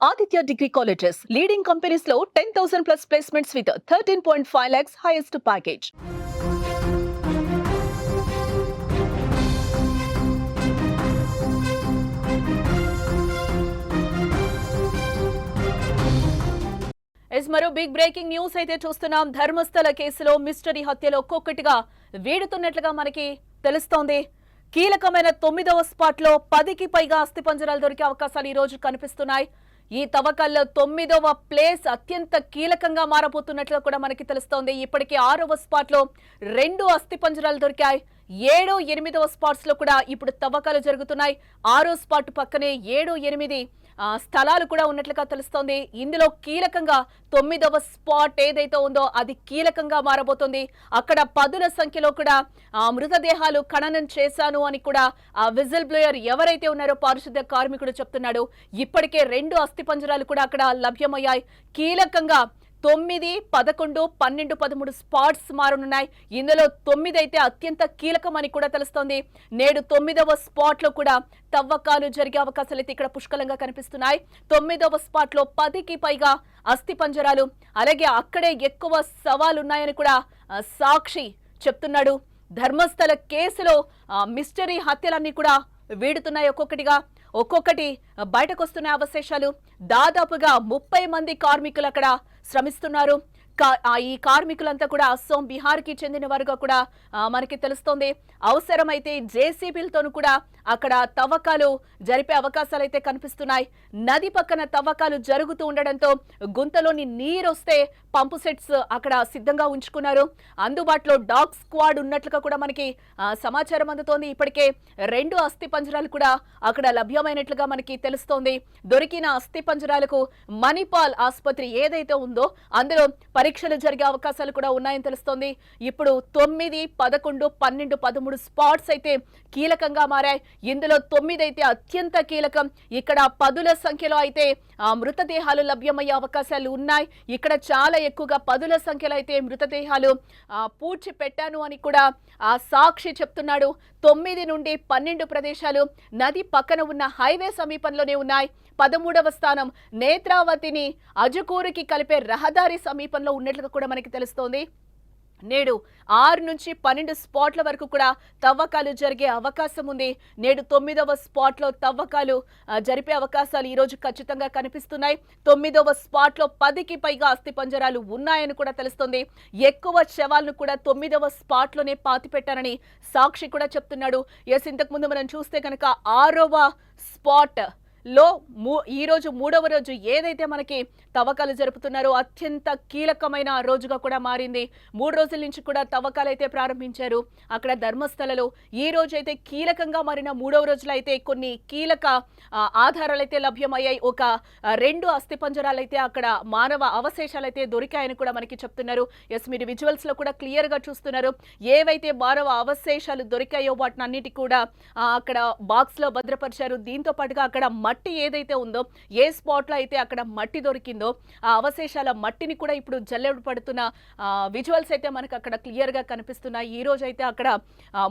Aditya Degree Colleges, leading companies లో 10,000 plus placements with 13.5 lakhs highest package. మరో big breaking news అయితే చూస్తున్నాం. ధర్మస్థల కేసులో మిస్టరీ హత్యలో ఒక్కొక్కటిగా వీడుతున్నట్లుగా మనకి తెలుస్తోంది. కీలకమైన 9వ స్పాట్ లో 10కి పైగా అస్థిపంజరాలు దొరికే అవకాశాలు ఈ రోజు కనిపిస్తున్నాయి. ఈ తవ్వకాల్లో 9వ ప్లేస్ అత్యంత కీలకంగా మారబోతున్నట్లు కూడా మనకి తెలుస్తోంది. ఇప్పటికే 6వ స్పాట్ లో 2 అస్థిపంజరాలు దొరికాయి. 7, 8వ స్పాట్స్ లో కూడా ఇప్పుడు తవ్వకాలు జరుగుతున్నాయి. 6వ స్పాట్ పక్కనే 7, 8 స్థలాలు కూడా ఉన్నట్లుగా తెలుస్తోంది. ఇందులో కీలకంగా 9వ స్పాట్ ఏదైతే ఉందో అది కీలకంగా మారబోతోంది. అక్కడ పదుల సంఖ్యలో కూడా మృతదేహాలు ఖననం చేశాను అని కూడా ఆ విజిల్ బ్లోయర్ ఎవరైతే ఉన్నారో పారిశుద్ధ్య కార్మికుడు చెప్తున్నాడు. ఇప్పటికే 2 అస్థిపంజరాలు కూడా అక్కడ లభ్యమయ్యాయి. కీలకంగా 9, 11, 12, 13 స్పాట్స్ మారనున్నాయి. ఇందులో 9 అయితే అత్యంత కీలకమని కూడా తెలుస్తోంది. నేడు 9వ స్పాట్ లో కూడా తవ్వకాలు జరిగే అవకాశాలు అయితే ఇక్కడ పుష్కలంగా కనిపిస్తున్నాయి. 9వ స్పాట్ లో 10కి పైగా అస్థిపంజరాలు, అలాగే అక్కడే ఎక్కువ సవాలున్నాయని కూడా సాక్షి చెప్తున్నాడు. ధర్మస్థల కేసులో మిస్టరీ హత్యలన్నీ కూడా వీడుతున్నాయి. ఒక్కొక్కటి బయటకు వస్తున్న అవశేషాలు. దాదాపుగా 30 మంది కార్మికులు అక్కడ శ్రమిస్తున్నారు. ఈ కార్మికులంతా కూడా అస్సాం, బీహార్కి చెందిన వారుగా కూడా మనకి తెలుస్తోంది. అవసరమైతే జేసీబీలతోనూ కూడా అక్కడ తవ్వకాలు జరిపే అవకాశాలు అయితే కనిపిస్తున్నాయి. నది పక్కన తవ్వకాలు జరుగుతూ ఉండడంతో గుంతలోని నీరు వస్తే పంపు సెట్స్ అక్కడ సిద్ధంగా ఉంచుకున్నారు. అందుబాటులో డాగ్ స్క్వాడ్ ఉన్నట్లుగా కూడా మనకి సమాచారం అందుతోంది. ఇప్పటికే 2 అస్థిపంజరాలు కూడా అక్కడ లభ్యమైనట్లుగా మనకి తెలుస్తోంది. దొరికిన అస్థిపంజరాలకు మణిపాల్ ఆసుపత్రి ఏదైతే ఉందో అందులో పరీక్షలు జరిగే అవకాశాలు కూడా ఉన్నాయని తెలుస్తోంది. ఇప్పుడు 9, 11, 12, 13 స్పాట్స్ అయితే కీలకంగా మారాయి. ఇందులో 9 అయితే అత్యంత కీలకం. ఇక్కడ పదుల సంఖ్యలో అయితే మృతదేహాలు లభ్యమయ్యే అవకాశాలు ఉన్నాయి. ఇక్కడ చాలా ఎక్కువగా పదుల సంఖ్యలో అయితే మృతదేహాలు పూడ్చి పెట్టాను అని కూడా సాక్షి చెప్తున్నాడు. 9 నుండి 12 ప్రదేశాలు నది పక్కన ఉన్న హైవే సమీపంలోనే ఉన్నాయి. 13వ స్థానం నేత్రావతిని అజుకూరుకి కలిపే రహదారి సమీపంలో ఉన్నట్లుగా కూడా మనకి తెలుస్తోంది. నేడు 6 నుంచి 12 స్పాట్ల వరకు కూడా తవ్వకాలు జరిగే అవకాశం ఉంది. నేడు 9వ స్పాట్ లో తవ్వకాలు జరిపే అవకాశాలు ఈ రోజు ఖచ్చితంగా కనిపిస్తున్నాయి. 9వ స్పాట్ లో 10కి పైగా అస్థిపంజరాలు ఉన్నాయని కూడా తెలుస్తోంది. ఎక్కువ శవాలను కూడా 9వ స్పాట్ లోనే పాతి పెట్టారని సాక్షి కూడా చెప్తున్నాడు. ఇంతకు ముందు మనం చూస్తే కనుక 6వ స్పాట్ లో ఈ రోజు 3వ రోజు ఏదైతే మనకి తవ్వకాలు జరుపుతున్నారో అత్యంత కీలకమైన రోజుగా కూడా మారింది. 3 రోజుల నుంచి కూడా తవ్వకాలు అయితే ప్రారంభించారు అక్కడ ధర్మస్థలలో. ఈ రోజు అయితే కీలకంగా మారిన 3వ రోజులో అయితే కొన్ని కీలక ఆధారాలు అయితే లభ్యమయ్యాయి. ఒక 2 అస్థిపంజరాలు అయితే అక్కడ మానవ అవశేషాలు అయితే దొరికాయని కూడా మనకి చెప్తున్నారు. మీరు విజువల్స్ లో కూడా క్లియర్ గా చూస్తున్నారు. ఏవైతే మానవ అవశేషాలు దొరికాయో వాటిని అన్నిటి కూడా అక్కడ బాక్స్ లో భద్రపరిచారు. దీంతో పాటుగా అక్కడ మట్టి ఏదైతే ఉందో, ఏ స్పాట్ లో అయితే అక్కడ మట్టి దొరికిందో ఆ అవశేషాల మట్టిని కూడా ఇప్పుడు జల్లెడ పడుతున్న విజువల్స్ అయితే మనకు అక్కడ క్లియర్ గా కనిపిస్తున్నాయి. ఈ రోజు అయితే అక్కడ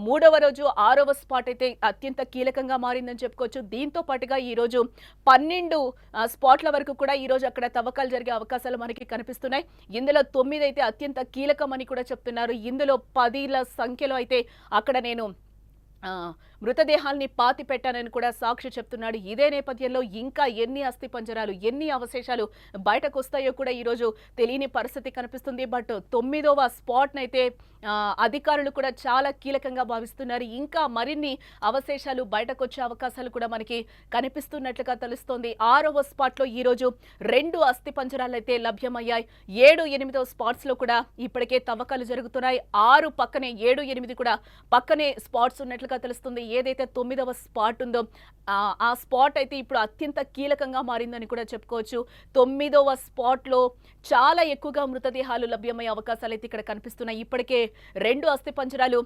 3వ రోజు 6వ స్పాట్ అయితే అత్యంత కీలకంగా మారిందని చెప్పుకోవచ్చు. దీంతో పాటుగా ఈ రోజు 12 స్పాట్ల వరకు కూడా ఈ రోజు అక్కడ తవ్వకాలు జరిగే అవకాశాలు మనకి కనిపిస్తున్నాయి. ఇందులో 9 అయితే అత్యంత కీలకం అని కూడా చెప్తున్నారు. ఇందులో 10ల సంఖ్యలో అయితే అక్కడ నేను మృతదేహాల్ని పాతి పెట్టానని కూడా సాక్షి చెప్తున్నాడు. ఇదే నేపథ్యంలో ఇంకా ఎన్ని అస్థిపంజరాలు, ఎన్ని అవశేషాలు బయటకు వస్తాయో కూడా ఈరోజు తెలియని పరిస్థితి కనిపిస్తుంది. బట్ 9వ స్పాట్ నైతే అధికారులు కూడా చాలా కీలకంగా భావిస్తున్నారు. ఇంకా మరిన్ని అవశేషాలు బయటకు వచ్చే అవకాశాలు కూడా మనకి కనిపిస్తున్నట్లుగా తెలుస్తోంది. 6వ స్పాట్ లో ఈ రోజు 2 అస్థిపంజరాలు అయితే లభ్యమయ్యాయి. 7, 8వ స్పాట్స్ లో కూడా ఇప్పటికే తవ్వకాలు జరుగుతున్నాయి. 6 పక్కనే 7, 8 కూడా పక్కనే స్పాట్స్ ఉన్నట్లుగా తెలుస్తుంది. ఏదైతే 9వ స్పాట్ ఉందో ఆ స్పాట్ అయితే ఇప్పుడు అత్యంత కీలకంగా మారిందని కూడా చెప్పుకోవచ్చు. 9వ స్పాట్ లో చాలా ఎక్కువగా మృతదేహాలు లభ్యమయ్యే అవకాశాలు అయితే ఇక్కడ కనిపిస్తున్నాయి. ఇప్పటికే 2 అస్థిపంజరాలు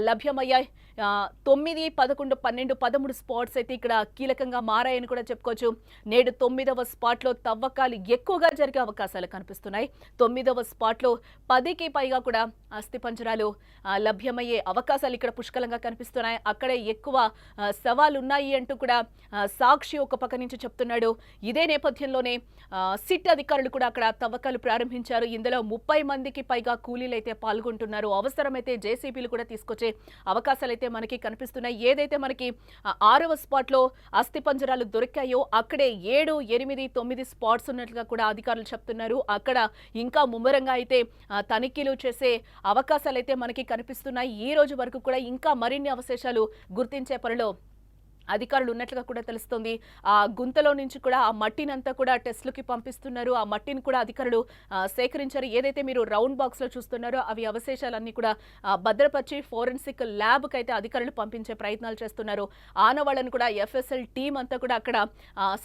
లభ్యమయ్యాయి. 9, 11, 12, 13 స్పాట్స్ అయితే ఇక్కడ కీలకంగా మారాయని కూడా చెప్పుకోవచ్చు. నేడు 9వ స్పాట్లో తవ్వకాలు ఎక్కువగా జరిగే అవకాశాలు కనిపిస్తున్నాయి. 9వ స్పాట్లో 10కి పైగా కూడా అస్థిపంజరాలు లభ్యమయ్యే అవకాశాలు ఇక్కడ పుష్కలంగా కనిపిస్తున్నాయి. అక్కడే ఎక్కువ సవాలు ఉన్నాయి అంటూ కూడా సాక్షి ఒక పక్క నుంచి చెప్తున్నాడు. ఇదే నేపథ్యంలోనే సిట్ అధికారులు కూడా అక్కడ తవ్వకాలు ప్రారంభించారు. ఇందులో 30 మందికి పైగా కూలీలు అయితే పాల్గొంటున్నారు. అవసరమైతే జేసీబీలు కూడా తీసుకొచ్చే అవకాశాలు అయితే మనకి కనిపిస్తున్నాయి. ఏదైతే మనకి 6వ స్పాట్లో అస్థిపంజరాలు దొరికాయో అక్కడే 7, 8, 9 స్పాట్స్ ఉన్నట్లుగా కూడా అధికారులు చెప్తున్నారు. అక్కడ ఇంకా ముమ్మరంగా అయితే తనిఖీలు చేసే అవకాశాలు అయితే మనకి కనిపిస్తున్నాయి. ఈ రోజు వరకు కూడా ఇంకా మరిన్ని అవశేషాలు గుర్తించే పనిలో అధికారులు ఉన్నట్లుగా కూడా తెలుస్తోంది. ఆ గుంతలో నుంచి కూడా ఆ మట్టిని అంతా కూడా టెస్టులకి పంపిస్తున్నారు. ఆ మట్టిని కూడా అధికారులు సేకరించారు. ఏదైతే మీరు రౌండ్ బాక్స్ లో చూస్తున్నారో అవి అవశేషాలన్నీ కూడా భద్రపరిచి ఫోరెన్సిక్ ల్యాబ్ కి అయితే అధికారులు పంపించే ప్రయత్నాలు చేస్తున్నారు. ఆనవాళ్లను కూడా ఎఫ్ఎస్ఎల్ టీం అంతా కూడా అక్కడ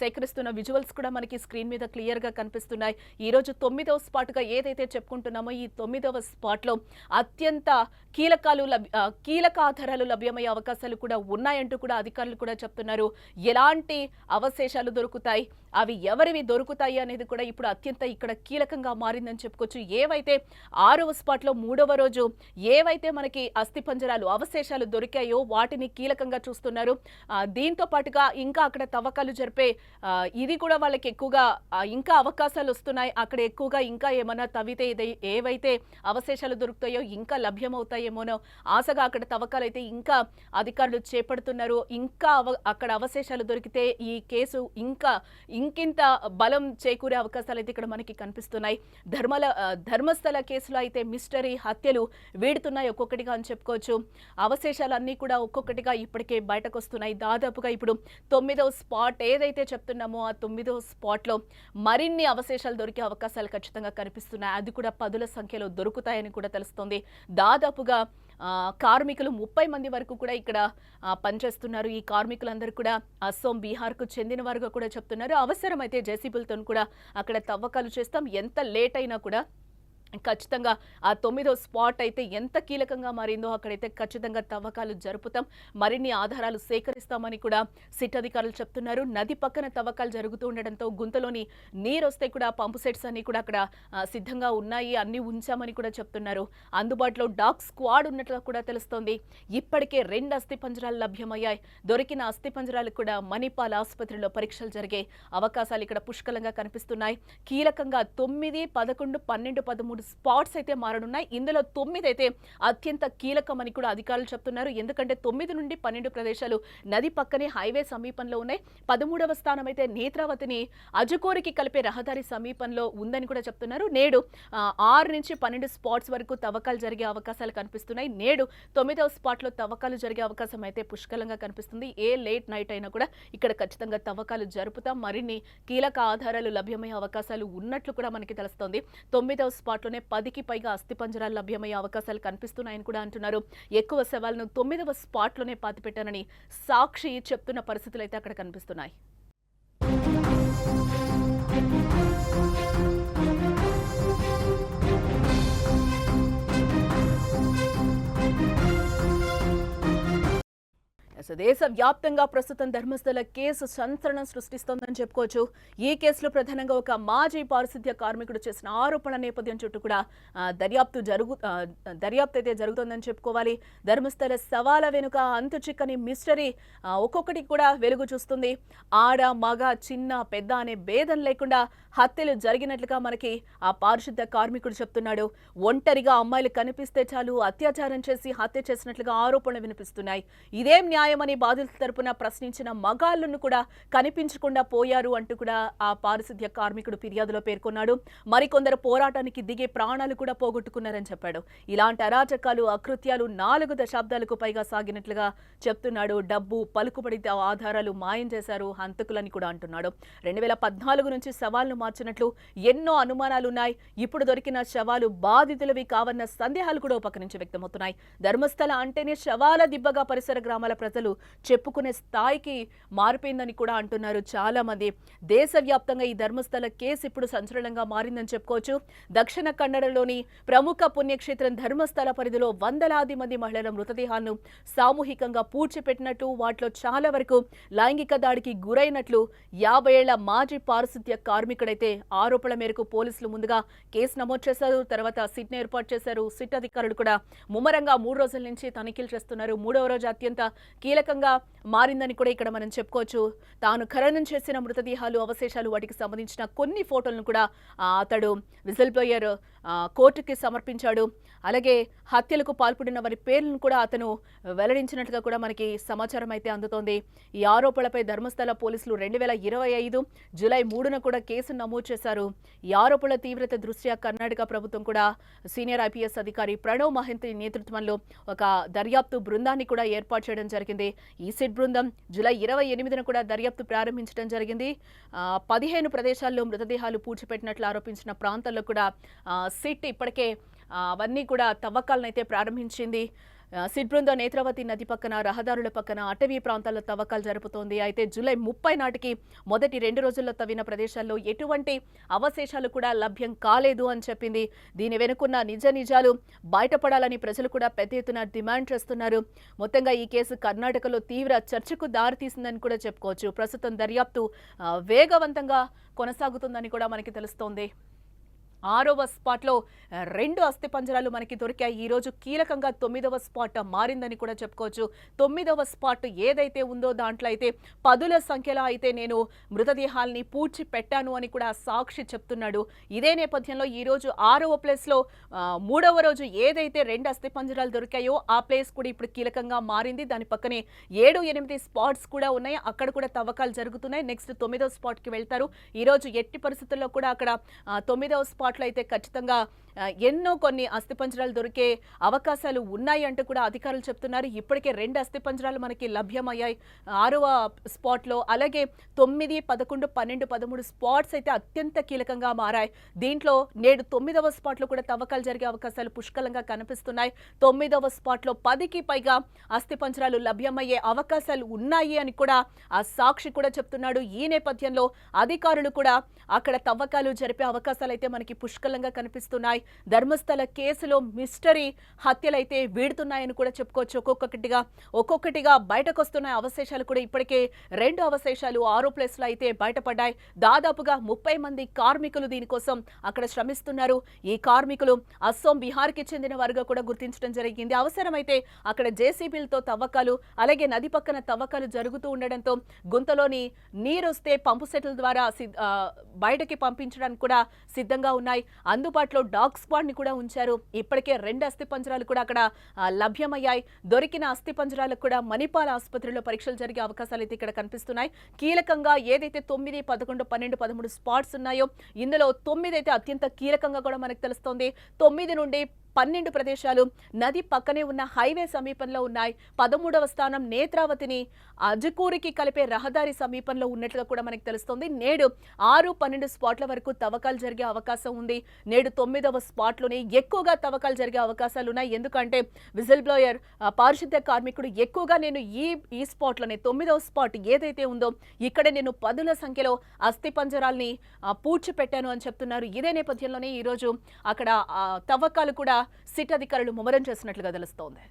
సేకరిస్తున్న విజువల్స్ కూడా మనకి స్క్రీన్ మీద క్లియర్ గా కనిపిస్తున్నాయి. ఈ రోజు 9వ స్పాట్ గా ఏదైతే చెప్పుకుంటున్నామో ఈ 9వ స్పాట్ లో అత్యంత కీలక ఆధారాలు లభ్యమయ్యే అవకాశాలు కూడా ఉన్నాయంటూ కూడా అధికారులు కూడా చెప్తున్నారు. ఎలాంటి అవశేషాలు దొరుకుతాయి, అవి ఎవరివి దొరుకుతాయి అనేది కూడా ఇప్పుడు అత్యంత ఇక్కడ కీలకంగా మారిందని చెప్పుకోవచ్చు. ఏవైతే 6వ స్పాట్లో 3వ రోజు ఏవైతే మనకి అస్థిపంజరాలు అవశేషాలు దొరికాయో వాటిని కీలకంగా చూస్తున్నారు. దీంతో పాటుగా ఇంకా అక్కడ తవ్వకాలు జరిపే ఇది కూడా వాళ్ళకి ఎక్కువగా ఇంకా అవకాశాలు వస్తున్నాయి. అక్కడ ఎక్కువగా ఇంకా ఏమన్నా తవ్వితే ఏవైతే అవశేషాలు దొరుకుతాయో ఇంకా లభ్యమవుతాయేమోనో ఆశగా అక్కడ తవ్వకాలు అయితే ఇంకా అధికారులు చేపడుతున్నారు. ఇంకా అక్కడ అవశేషాలు దొరికితే ఈ కేసు ఇంకింత బలం చేకూరే అవకాశాలు అయితే ఇక్కడ మనకి కనిపిస్తున్నాయి. ధర్మస్థల కేసులో అయితే మిస్టరీ హత్యలు వీడుతున్నాయి ఒక్కొక్కటిగా అని చెప్పుకోవచ్చు. అవశేషాలన్నీ కూడా ఒక్కొక్కటిగా ఇప్పటికే బయటకు వస్తున్నాయి. దాదాపుగా ఇప్పుడు 9వ స్పాట్ ఏదైతే చెప్తున్నామో ఆ 9వ స్పాట్లో మరిన్ని అవశేషాలు దొరికే అవకాశాలు ఖచ్చితంగా కనిపిస్తున్నాయి. అది కూడా 10ల సంఖ్యలో దొరుకుతాయని కూడా తెలుస్తోంది. దాదాపుగా కార్మికులు 30 మంది వరకు కూడా ఇక్కడ పనిచేస్తున్నారు. ఈ కార్మికులందరూ కూడా అస్సోం, బీహార్కు చెందిన వారుగా కూడా చెప్తున్నారు. అవసరమైతే జేసీబీలతో కూడా అక్కడ తవ్వకాలు చేస్తాం. ఎంత లేట్ అయినా కూడా ఖచ్చితంగా ఆ 9వ స్పాట్ అయితే ఎంత కీలకంగా మారిందో అక్కడైతే ఖచ్చితంగా తవ్వకాలు జరుపుతాం, మరిన్ని ఆధారాలు సేకరిస్తామని కూడా సిట్ అధికారులు చెప్తున్నారు. నది పక్కన తవ్వకాలు జరుగుతూ ఉండడంతో గుంతలోని నీరు వస్తే కూడా పంపు సెట్స్ అన్ని కూడా అక్కడ సిద్ధంగా ఉన్నాయి, అన్ని ఉంచామని కూడా చెప్తున్నారు. అందుబాటులో డాగ్ స్క్వాడ్ ఉన్నట్లుగా కూడా తెలుస్తోంది. ఇప్పటికే 2 అస్థిపంజరాలు లభ్యమయ్యాయి. దొరికిన అస్థిపంజరాలు కూడా మణిపాల్ ఆసుపత్రిలో పరీక్షలు జరిగే అవకాశాలు ఇక్కడ పుష్కలంగా కనిపిస్తున్నాయి. కీలకంగా 9, 11, 12, 13 స్పాట్స్ అయితే మారనున్నాయి. ఇందులో 9 అయితే అత్యంత కీలకమని కూడా అధికారులు చెప్తున్నారు. ఎందుకంటే 9 నుండి 12 ప్రదేశాలు నది పక్కనే హైవే సమీపంలో ఉన్నాయి. 13వ స్థానం అయితే నేత్రావతిని అజకోరికి కలిపే రహదారి సమీపంలో ఉందని కూడా చెప్తున్నారు. నేడు 6 నుంచి 12 స్పాట్స్ వరకు తవ్వకాలు జరిగే అవకాశాలు కనిపిస్తున్నాయి. నేడు 9వ స్పాట్లో తవ్వకాలు జరిగే అవకాశం అయితే పుష్కలంగా కనిపిస్తుంది. ఏ లేట్ నైట్ అయినా కూడా ఇక్కడ ఖచ్చితంగా తవ్వకాలు జరుపుతాం, మరిన్ని కీలక ఆధారాలు లభ్యమయ్యే అవకాశాలు ఉన్నట్లు కూడా మనకి తెలుస్తోంది. 9వ స్పాట్లోనే 10కి పైగా అస్థిపంజరాలు లభ్యమయ్యే అవకాశాలు కనిపిస్తున్నాయని కూడా అంటున్నారు. ఎక్కువ శవాలను 9వ స్పాట్లోనే పాతిపెట్టానని సాక్షి చెప్తున్న పరిస్థితులు అయితే అక్కడ కనిపిస్తున్నాయి. దేశవ్యాప్తంగా ప్రస్తుతం ధర్మస్థల కేసు సంచలనం సృష్టిస్తోందని చెప్పుకోవచ్చు. ఈ కేసులో ప్రధానంగా ఒక మాజీ పారిశుద్ధ్య కార్మికుడు చేసిన ఆరోపణ నేపథ్యం చుట్టూ కూడా దర్యాప్తు అయితే జరుగుతోందని చెప్పుకోవాలి. ధర్మస్థల సవాల వెనుక అంతు చిక్కని మిస్టరీ ఒక్కొక్కటి కూడా వెలుగు చూస్తుంది. ఆడ, మగ, చిన్న, పెద్ద అనే భేదం లేకుండా హత్యలు జరిగినట్లుగా మనకి ఆ పారిశుద్ధ్య కార్మికుడు చెప్తున్నాడు. ఒంటరిగా అమ్మాయిలు కనిపిస్తే చాలు అత్యాచారం చేసి హత్య చేసినట్లుగా ఆరోపణలు వినిపిస్తున్నాయి. ఇదేం న్యాయమని బాధితుల తరపున ప్రశ్నించిన మగాళ్లను కూడా కనిపించకుండా పోయారు అంటూ కూడా ఆ పారిశుద్ధ్య కార్మికుడు ఫిర్యాదులో పేర్కొన్నాడు. మరికొందరు పోరాటానికి దిగే ప్రాణాలు కూడా పోగొట్టుకున్నారని చెప్పాడు. ఇలాంటి అరాచకాలు, అకృత్యాలు 4 దశాబ్దాలకు పైగా సాగినట్లుగా చెప్తున్నాడు. డబ్బు, పలుకుబడి ఆధారాలు మాయం చేశారు హంతకులని కూడా అంటున్నాడు. 2014 నుంచి శవాలను మార్చినట్లు ఎన్నో అనుమానాలున్నాయి. ఇప్పుడు దొరికిన శవాలు బాధితులవి కావన్న సందేహాలు కూడా ఒక పక్క నుంచి వ్యక్తమవుతున్నాయి. ధర్మస్థల అంటేనే శవాల దిబ్బగా పరిసర గ్రామాల ప్రజలు అసలు చెప్పుకునే స్థాయికి మారిపోయిందని కూడా అంటున్నారు చాలా మంది. దేశవ్యాప్తంగా ఈ ధర్మస్థల కేసు ఇప్పుడు సంచలనంగా మారిందని చెప్పుకోవచ్చు. దక్షిణ కన్నడలోని ప్రముఖ పుణ్యక్షేత్రం ధర్మస్థల పరిధిలో వందలాది మంది మహిళల మృతదేహాలను సామూహికంగా పూడ్చిపెట్టినట్టు, వాటిలో చాలా వరకు లైంగిక దాడికి గురైనట్లు 50 ఏళ్ల మాజీ పారిశుద్ధ్య కార్మికుడైతే ఆరోపణల మేరకు పోలీసులు ముందుగా కేసు నమోదు చేశారు. తర్వాత సిట్ను ఏర్పాటు చేశారు. సిట్ అధికారులు కూడా ముమ్మరంగా 3 రోజుల నుంచి తనిఖీలు చేస్తున్నారు. 3వ రోజు అత్యంత కీలకంగా మారిందని కూడా ఇక్కడ మనం చెప్పుకోవచ్చు. తాను ఖననం చేసిన మృతదేహాలు, అవశేషాలు, వాటికి సంబంధించిన కొన్ని ఫోటోలను కూడా అతడు విజిల్ బ్లోయర్ కోర్టుకి సమర్పించాడు. అలాగే హత్యలకు పాల్పడిన వారి పేర్లను కూడా అతను వెల్లడించినట్లుగా కూడా మనకి సమాచారం అయితే అందుతోంది. ఈ ఆరోపణలపై ధర్మస్థల పోలీసులు 2025 జూలై 3న కూడా కేసు నమోదు చేశారు. ఈ ఆరోపణల తీవ్రత దృష్ట్యా కర్ణాటక ప్రభుత్వం కూడా సీనియర్ ఐపీఎస్ అధికారి ప్రణవ్ మహంతి నేతృత్వంలో ఒక దర్యాప్తు బృందాన్ని కూడా ఏర్పాటు చేయడం జరిగింది. ఈ సిట్ బృందం జూలై 28న కూడా దర్యాప్తు ప్రారంభించడం జరిగింది. 15 ప్రదేశాల్లో మృతదేహాలు పూడ్చిపెట్టినట్లు ఆరోపించిన ప్రాంతాల్లో కూడా సిట్ ఇప్పటికే అవన్నీ కూడా తవ్వకాలనైతే ప్రారంభించింది. సిట్ బృందం నేత్రావతి నది పక్కన, రహదారుల పక్కన, అటవీ ప్రాంతాల్లో తవ్వకాలు జరుపుతోంది. అయితే జూలై 30 నాటికి మొదటి 2 రోజుల్లో తవ్విన ప్రదేశాల్లో ఎటువంటి అవశేషాలు కూడా లభ్యం కాలేదు అని చెప్పింది. దీని వెనుకున్న నిజాలు బయటపడాలని ప్రజలు కూడా పెద్ద ఎత్తున డిమాండ్ చేస్తున్నారు. మొత్తంగా ఈ కేసు కర్ణాటకలో తీవ్ర చర్చకు దారితీసిందని కూడా చెప్పుకోవచ్చు. ప్రస్తుతం దర్యాప్తు వేగవంతంగా కొనసాగుతుందని కూడా మనకి తెలుస్తోంది. 6వ స్పాట్లో 2 అస్థిపంజరాలు మనకి దొరికాయి. ఈ రోజు కీలకంగా 9వ స్పాట్ మారిందని కూడా చెప్పుకోవచ్చు. 9వ స్పాట్ ఏదైతే ఉందో దాంట్లో అయితే పదుల సంఖ్యలో అయితే నేను మృతదేహాల్ని పూడ్చి పెట్టాను అని కూడా సాక్షి చెప్తున్నాడు. ఇదే నేపథ్యంలో ఈ రోజు 6వ ప్లేస్లో 3వ రోజు ఏదైతే 2 అస్థిపంజరాలు దొరికాయో ఆ ప్లేస్ కూడా ఇప్పుడు కీలకంగా మారింది. దాని పక్కనే 7-8 స్పాట్స్ కూడా ఉన్నాయి. అక్కడ కూడా తవ్వకాలు జరుగుతున్నాయి. నెక్స్ట్ 9వ స్పాట్కి వెళ్తారు. ఈ రోజు ఎట్టి పరిస్థితుల్లో కూడా అక్కడ 9వ స్పాట్ అయితే ఖచ్చితంగా ఎన్నో కొన్ని అస్థిపంజరాలు దొరికే అవకాశాలు ఉన్నాయి అంటూ కూడా అధికారులు చెప్తున్నారు. ఇప్పటికే 2 అస్థిపంజరాలు మనకి లభ్యమయ్యాయి 6వ స్పాట్లో. అలాగే 9, 11, 12, 13 స్పాట్స్ అయితే అత్యంత కీలకంగా మారాయి. దీంట్లో నేడు 9వ స్పాట్లో కూడా తవ్వకాలు జరిగే అవకాశాలు పుష్కలంగా కనిపిస్తున్నాయి. 9వ స్పాట్లో 10కి పైగా అస్థిపంజరాలు లభ్యమయ్యే అవకాశాలు ఉన్నాయి అని కూడా ఆ సాక్షి కూడా చెప్తున్నాడు. ఈ నేపథ్యంలో అధికారులు కూడా అక్కడ తవ్వకాలు జరిపే అవకాశాలు అయితే మనకి పుష్కలంగా కనిపిస్తున్నాయి. ధర్మస్థల కేసులో మిస్టరీ హత్యలైతే వీడుతున్నాయని కూడా చెప్పుకోవచ్చు. ఒక్కొక్కటిగా బయటకు వస్తున్న అవశేషాలు కూడా ఇప్పటికే 2 అవశేషాలు 6 ప్లేస్లో అయితే బయటపడ్డాయి. దాదాపుగా 30 మంది కార్మికులు దీనికోసం అక్కడ శ్రమిస్తున్నారు. ఈ కార్మికులు అస్సోం, బీహార్కి చెందిన వారుగా కూడా గుర్తించడం జరిగింది. అవసరమైతే అక్కడ జేసీబీలతో తవ్వకాలు, అలాగే నది పక్కన తవ్వకాలు జరుగుతూ ఉండడంతో గుంతలోని నీరు వస్తే పంపు సెట్ల ద్వారా బయటకి పంపించడానికి కూడా సిద్ధంగా ఉన్నాయి. అందుబాటులో డాగ్ స్క్వాడ్ ని కూడా ఉంచారు. ఇప్పటికే 2 అస్థిపంజరాలు కూడా అక్కడ లభ్యమయ్యాయి. దొరికిన అస్థిపంజరాలకు కూడా మణిపాల్ ఆసుపత్రిలో పరీక్షలు జరిగే అవకాశాలు అయితే ఇక్కడ కనిపిస్తున్నాయి. కీలకంగా ఏదైతే 9, 11, 12, 13 స్పాట్స్ ఉన్నాయో ఇందులో 9 అయితే అత్యంత కీలకంగా కూడా మనకు తెలుస్తోంది. 9 నుండి 12 ప్రదేశాలు నది పక్కనే ఉన్న హైవే సమీపంలో ఉన్నాయి. 13వ స్థానం నేత్రావతిని అజకూరికి కలిపే రహదారి సమీపంలో ఉన్నట్లుగా కూడా మనకు తెలుస్తోంది. నేడు 6, 12 స్పాట్ల వరకు తవ్వకాలు జరిగే అవకాశం ఉంది. నేడు 9వ స్పాట్లోనే ఎక్కువగా తవ్వకాలు జరిగే అవకాశాలు ఉన్నాయి. ఎందుకంటే విజిల్ బ్లోయర్ పారిశుద్ధ్య కార్మికుడు ఎక్కువగా నేను ఈ స్పాట్లోనే 9వ స్పాట్ ఏదైతే ఉందో ఇక్కడ నేను పదుల సంఖ్యలో అస్థిపంజరాల్ని పూడ్చిపెట్టాను అని చెప్తున్నారు. ఇదే నేపథ్యంలోనే ఈరోజు అక్కడ తవ్వకాలు కూడా సిట్ అధికారులు ముమ్మరం చేసినట్లుగా తెలుస్తోంది.